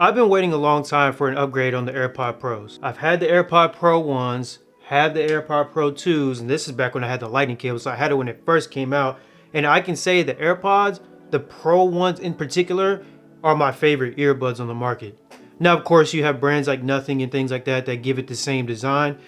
I've been waiting a long time for an upgrade on the AirPod Pros. I've had the AirPod Pro 1s, had the AirPod Pro 2s, and this is back when I had the lightning cable, so I had it when it first came out. And I can say the AirPods, the Pro ones in particular, are my favorite earbuds on the market. Now, of course, you have brands like Nothing and things like that that give it the same design,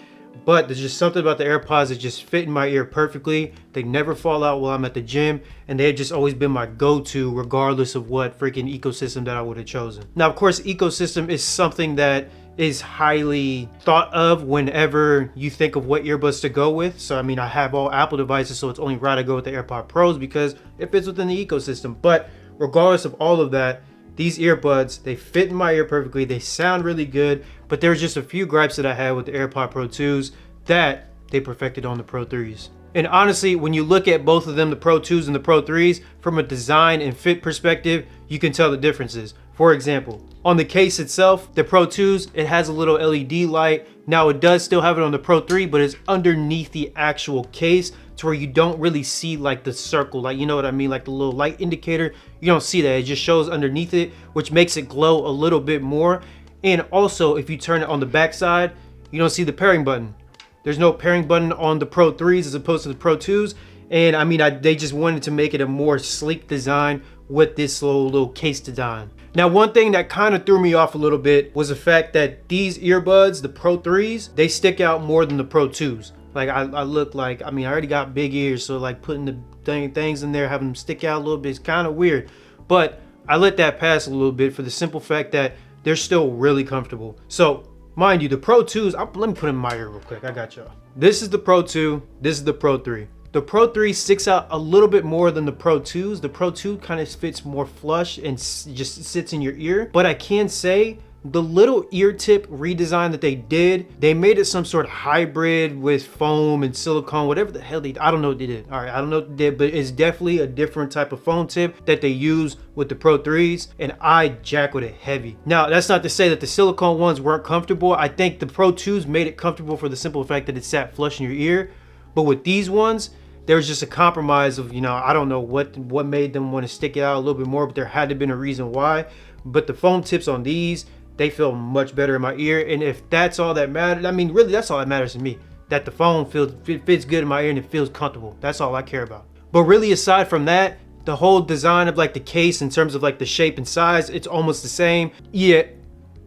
but there's just something about the AirPods that just fit in my ear perfectly. They never fall out while I'm at the gym, and they've just always been my go-to regardless of what freaking ecosystem that I would have chosen. Now, of course, ecosystem is something that is highly thought of whenever you think of what earbuds to go with. So, I mean, I have all Apple devices, so it's only right to go with the AirPod Pros because it fits within the ecosystem. But regardless of all of that, these earbuds, they fit in my ear perfectly. They sound really good, but there's just a few gripes that I had with the AirPod Pro 2s that they perfected on the Pro 3s. And honestly, when you look at both of them, the Pro 2s and the Pro 3s, from a design and fit perspective, you can tell the differences. For example, on the case itself, the Pro 2s, it has a little LED light. Now it does still have it on the Pro 3, but it's underneath the actual case to where you don't really see like the circle, like, you know what I mean? Like the little light indicator, you don't see that. It just shows underneath it, which makes it glow a little bit more. And also, if you turn it on the back side, you don't see the pairing button. There's no pairing button on the Pro 3s as opposed to the Pro 2s. And I mean, they just wanted to make it a more sleek design with this little case design. Now, one thing that kind of threw me off a little bit was the fact that these earbuds, the Pro 3s, they stick out more than the Pro 2s. Like I look like, I mean, I already got big ears, so like putting the things in there, having them stick out a little bit is kind of weird. But I let that pass a little bit for the simple fact that they're still really comfortable. So mind you, the Pro 2s, let me put them in my ear real quick. I got y'all. This is the Pro 2, this is the Pro 3. The Pro 3 sticks out a little bit more than the Pro 2s. The Pro 2 kind of fits more flush and just sits in your ear. But I can say the little ear tip redesign that they did, they made it some sort of hybrid with foam and silicone, whatever the hell I don't know what they did. All right, I don't know what they did, but it's definitely a different type of foam tip that they use with the Pro 3s, and I jack with it heavy. Now, that's not to say that the silicone ones weren't comfortable. I think the Pro 2s made it comfortable for the simple fact that it sat flush in your ear. But with these ones, there was just a compromise of, you know, I don't know what made them want to stick it out a little bit more, but there had to have been a reason why. But the foam tips on these, they feel much better in my ear. And if that's all that matters, I mean, really, that's all that matters to me. That the foam fits good in my ear and it feels comfortable. That's all I care about. But really, aside from that, the whole design of like the case in terms of like the shape and size, it's almost the same. Yeah,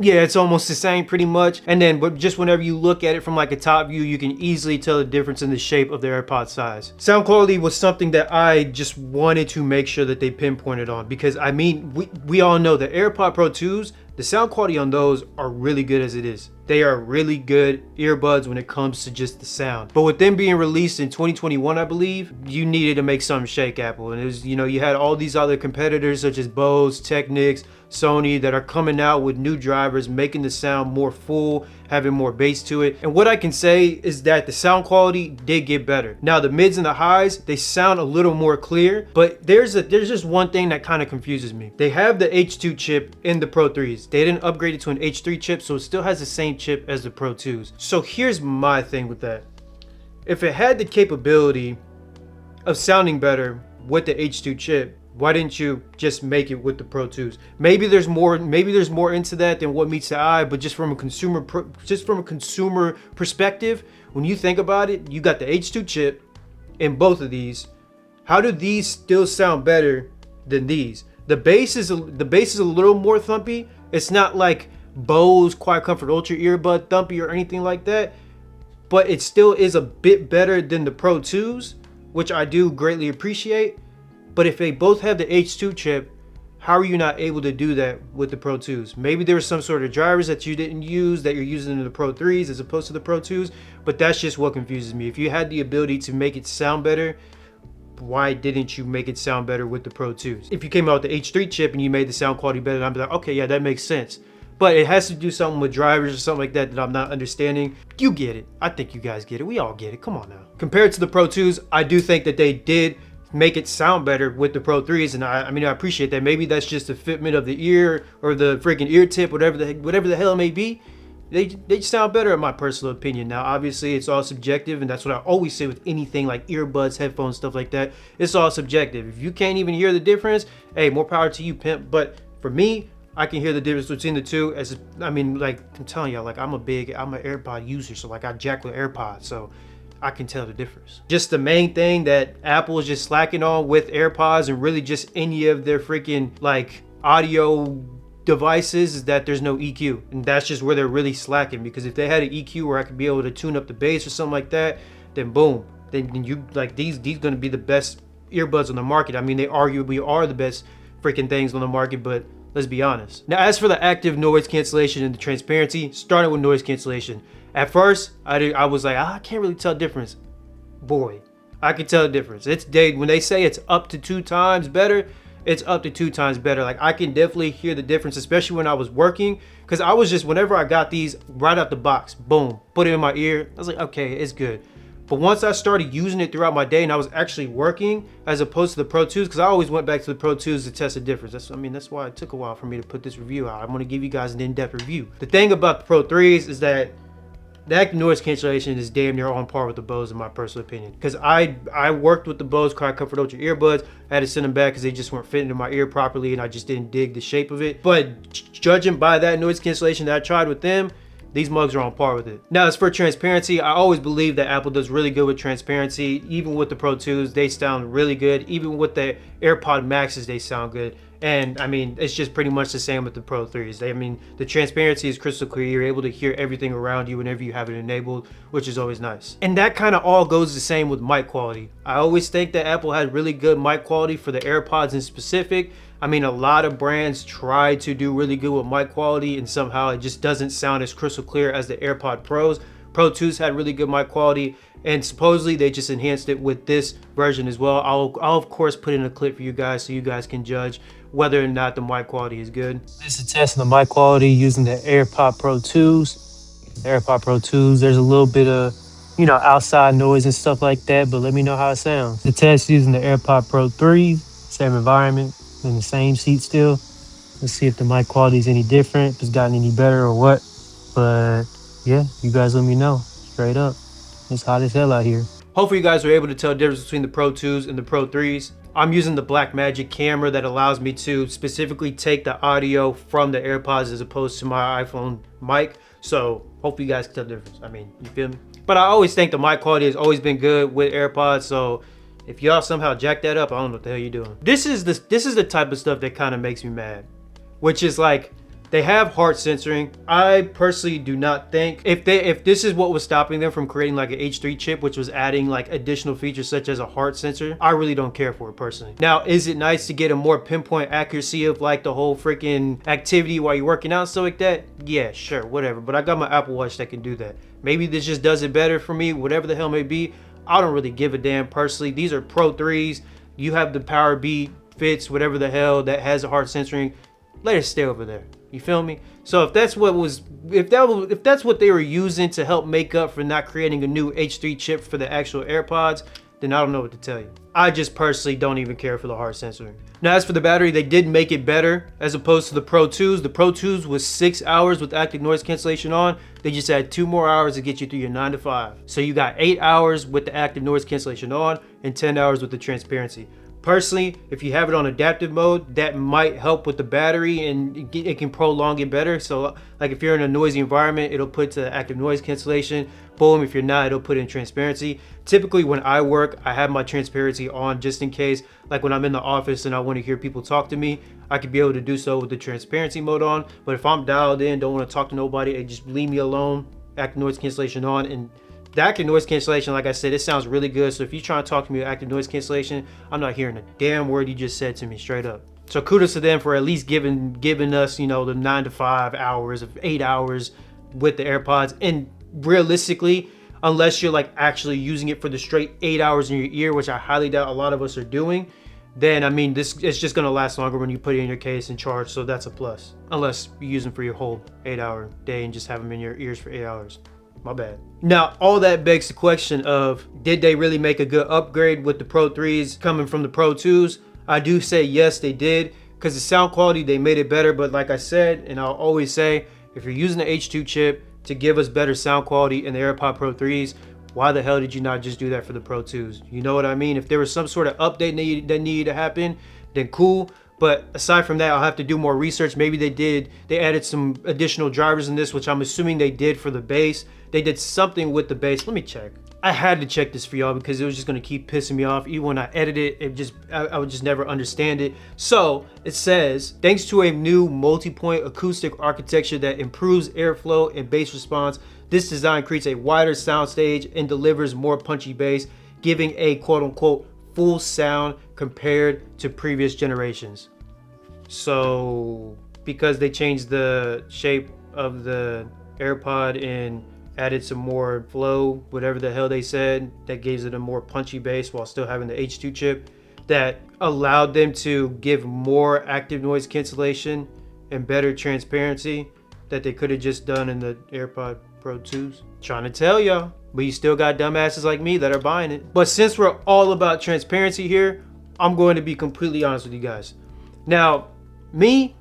it's almost the same pretty much. And then but just whenever you look at it from like a top view, you can easily tell the difference in the shape of the AirPod size. Sound quality was something that I just wanted to make sure that they pinpointed on, because I mean, we all know the AirPod Pro 2s, the sound quality on those are really good as it is. They are really good earbuds when it comes to just the sound. But with them being released in 2021, I believe, you needed to make something shake, Apple. And it was, you know, you had all these other competitors such as Bose, Technics, Sony that are coming out with new drivers, making the sound more full, having more bass to it. And what I can say is that the sound quality did get better. Now the mids and the highs, they sound a little more clear, but there's just one thing that kind of confuses me. They have the H2 chip in the Pro 3s. They didn't upgrade it to an H3 chip, so it still has the same chip as the Pro 2s. So here's my thing with that. If it had the capability of sounding better with the H2 chip, why didn't you just make it with the Pro 2s? Maybe there's more into that than what meets the eye, but just from a consumer perspective, when you think about it, you got the H2 chip in both of these. How do these still sound better than these? The bass is a little more thumpy. It's not like Bose Quiet Comfort Ultra earbud thumpy or anything like that, but it still is a bit better than the Pro 2s, which I do greatly appreciate. But if they both have the H2 chip, how are you not able to do that with the Pro 2s? Maybe there was some sort of drivers that you didn't use that you're using in the Pro 3s as opposed to the Pro 2s, but that's just what confuses me. If you had the ability to make it sound better, why didn't you make it sound better with the Pro 2s? If you came out with the H3 chip and you made the sound quality better, I'd be like, okay, yeah, that makes sense. But it has to do something with drivers or something like that that I'm not understanding. You get it. I think you guys get it. We all get it. Come on now. Compared to the Pro 2s, I do think that they did make it sound better with the Pro 3s, and I mean, I appreciate that. Maybe that's just the fitment of the ear or the freaking ear tip, whatever the hell it may be. They sound better in my personal opinion. Now, obviously, it's all subjective, and that's what I always say with anything like earbuds, headphones, stuff like that. It's all subjective. If you can't even hear the difference, hey, more power to you, pimp. But for me, I can hear the difference between the two. As I mean, like I'm telling y'all, like I'm an AirPod user, so like I jack with AirPods, so I can tell the difference. Just the main thing that Apple is just slacking on with AirPods and really just any of their freaking like audio devices is that there's no EQ, and that's just where they're really slacking. Because if they had an EQ where I could be able to tune up the bass or something like that, then boom, then you like these gonna be the best earbuds on the market. I mean, they arguably are the best freaking things on the market, but let's be honest. Now, as for the active noise cancellation and the transparency, starting with noise cancellation. At first, I was like, I can't really tell the difference. Boy, I can tell the difference. When they say it's up to 2 times better, it's up to 2 times better. Like I can definitely hear the difference, especially when I was working, because I was just, whenever I got these right out the box, boom, put it in my ear. I was like, okay, it's good. But once I started using it throughout my day and I was actually working as opposed to the Pro 2s, because I always went back to the Pro 2s to test the difference. That's why it took a while for me to put this review out. I'm going to give you guys an in-depth review. The thing about the Pro 3s is that the active noise cancellation is damn near on par with the Bose in my personal opinion. Because I worked with the Bose Quiet Comfort Ultra earbuds. I had to send them back because they just weren't fitting in my ear properly and I just didn't dig the shape of it. But judging by that noise cancellation that I tried with them, these mugs are on par with it. Now, as for transparency, I always believe that Apple does really good with transparency. Even with the Pro 2s, they sound really good. Even with the AirPod Maxes, they sound good. And I mean, it's just pretty much the same with the Pro 3s. The transparency is crystal clear. You're able to hear everything around you whenever you have it enabled, which is always nice. And that kind of all goes the same with mic quality. I always think that Apple had really good mic quality for the AirPods in specific. I mean, a lot of brands try to do really good with mic quality and somehow it just doesn't sound as crystal clear as the AirPod Pros. Pro 2s had really good mic quality and supposedly they just enhanced it with this version as well. I'll of course put in a clip for you guys so you guys can judge whether or not the mic quality is good. This is testing the mic quality using the AirPod Pro 2s. The AirPod Pro 2s, there's a little bit of, outside noise and stuff like that, but let me know how it sounds. The test using the AirPod Pro 3s, same environment, in the same seat still. Let's see if the mic quality is any different, if it's gotten any better or what. But yeah, you guys let me know. Straight up, it's hot as hell out here. Hopefully you guys were able to tell the difference between the Pro 2s and the Pro 3s. I'm using the Blackmagic camera that allows me to specifically take the audio from the AirPods as opposed to my iPhone mic. So hopefully you guys can tell the difference. I mean, you feel me? But I always think the mic quality has always been good with AirPods. So if y'all somehow jack that up, I don't know what the hell you're doing. This is the type of stuff that kind of makes me mad, which is like, they have heart censoring. I personally do not think if this is what was stopping them from creating like an H3 chip, which was adding like additional features such as a heart sensor, I really don't care for it personally. Now, is it nice to get a more pinpoint accuracy of like the whole freaking activity while you're working out and stuff like that? Yeah, sure, whatever. But I got my Apple Watch that can do that. Maybe this just does it better for me, whatever the hell may be. I don't really give a damn personally. These are Pro 3s. You have the Power Beat Fits, whatever the hell that has a heart censoring. Let it stay over there. You feel me? So if that's what they were using to help make up for not creating a new H3 chip for the actual AirPods, then I don't know what to tell you. I just personally don't even care for the heart censoring. Now, as for the battery, they did make it better as opposed to the Pro 2s. The Pro 2s was 6 hours with active noise cancellation on. They just had 2 more hours to get you through your 9 to 5. So you got 8 hours with the active noise cancellation on and 10 hours with the transparency. Personally, if you have it on adaptive mode, that might help with the battery and it can prolong it better. So like if you're in a noisy environment, it'll put to active noise cancellation. Boom, if you're not, it'll put in transparency. Typically when I work, I have my transparency on just in case, like when I'm in the office and I want to hear people talk to me, I could be able to do so with the transparency mode on. But if I'm dialed in, don't want to talk to nobody, just leave me alone, active noise cancellation on. And the active noise cancellation, like I said, it sounds really good. So if you're trying to talk to me with active noise cancellation, I'm not hearing a damn word you just said to me, straight up. So kudos to them for at least giving us, the 9 to 5 hours of 8 hours with the AirPods. And realistically, unless you're like actually using it for the straight 8 hours in your ear, which I highly doubt a lot of us are doing, then I mean, it's just gonna last longer when you put it in your case and charge. So that's a plus, unless you use them for your whole 8-hour day and just have them in your ears for 8 hours. My bad. Now, all that begs the question of, did they really make a good upgrade with the Pro 3s coming from the Pro 2s? I do say yes, they did, because the sound quality, they made it better. But like I said, and I'll always say, if you're using the H2 chip to give us better sound quality in the AirPod Pro 3s, why the hell did you not just do that for the Pro 2s? You know what I mean? If there was some sort of update that needed to happen, then cool. But aside from that, I'll have to do more research. Maybe they added some additional drivers in this, which I'm assuming they did for the bass. They did something with the bass. Let me check. I had to check this for y'all because it was just gonna keep pissing me off. Even when I edit it, I would just never understand it. So it says, thanks to a new multi-point acoustic architecture that improves airflow and bass response, this design creates a wider soundstage and delivers more punchy bass, giving a quote-unquote full sound compared to previous generations. So because they changed the shape of the AirPod and added some more flow, whatever the hell they said, that gives it a more punchy bass while still having the H2 chip, that allowed them to give more active noise cancellation and better transparency that they could have just done in the AirPod Pro 2s. Trying to tell y'all, but you still got dumbasses like me that are buying it. But since we're all about transparency here, I'm going to be completely honest with you guys. Now, me,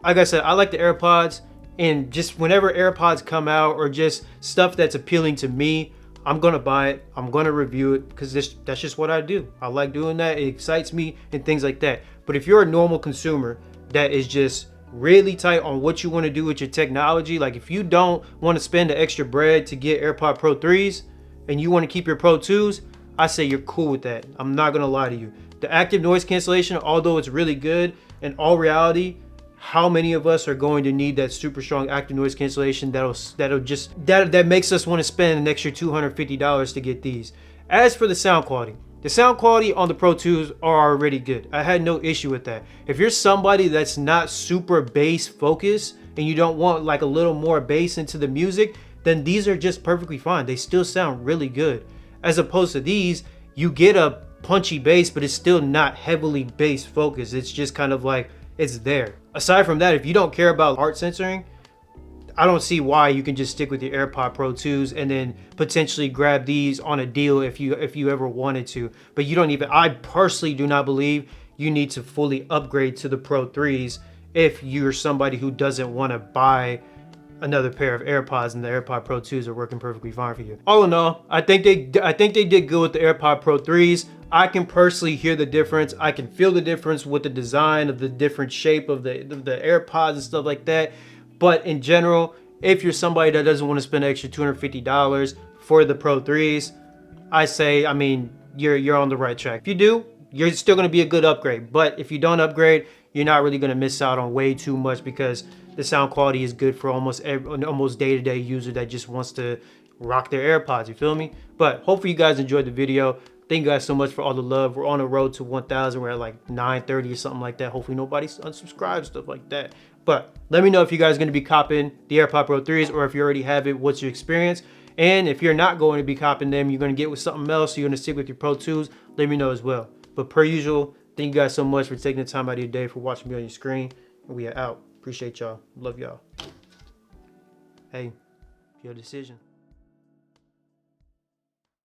like I said, I like the AirPods, and just whenever AirPods come out or just stuff that's appealing to me, I'm gonna buy it, I'm gonna review it, because that's just what I do. I like doing that, it excites me and things like that. But if you're a normal consumer that is just really tight on what you want to do with your technology, like if you don't want to spend the extra bread to get AirPod Pro 3s and you want to keep your Pro 2s, I say you're cool with that. I'm not gonna lie to you. The active noise cancellation, although it's really good, in all reality, how many of us are going to need that super strong active noise cancellation that makes us want to spend an extra $250 to get these? As for the sound quality on the Pro 2s are already good. I had no issue with that. If you're somebody that's not super bass focused and you don't want like a little more bass into the music, then these are just perfectly fine. They still sound really good. As opposed to these, you get a punchy bass, but it's still not heavily bass focused. It's just kind of like, it's there. Aside from that, if you don't care about heart censoring, I don't see why you can just stick with your AirPod Pro 2s and then potentially grab these on a deal if you ever wanted to. But you don't even, I personally do not believe you need to fully upgrade to the Pro 3s if you're somebody who doesn't want to buy another pair of AirPods and the AirPod Pro 2s are working perfectly fine for you. All in all, I think they did good with the AirPod Pro 3s. I can personally hear the difference. I can feel the difference with the design of the different shape of the AirPods and stuff like that. But in general, if you're somebody that doesn't want to spend an extra $250 for the Pro 3s, I say, I mean, you're on the right track. If you do, you're still going to be a good upgrade. But if you don't upgrade, you're not really going to miss out on way too much, because the sound quality is good for almost day-to-day user that just wants to rock their AirPods, you feel me? But hopefully you guys enjoyed the video. Thank you guys so much for all the love. We're on the road to 1,000. We're at like 930 or something like that. Hopefully nobody unsubscribes, stuff like that. But let me know if you guys are going to be copping the AirPod Pro 3s, or if you already have it, what's your experience? And if you're not going to be copping them, you're going to get with something else, you're going to stick with your Pro 2s, let me know as well. But per usual, thank you guys so much for taking the time out of your day for watching me on your screen. And we are out. Appreciate y'all. Love y'all. Hey, your decision.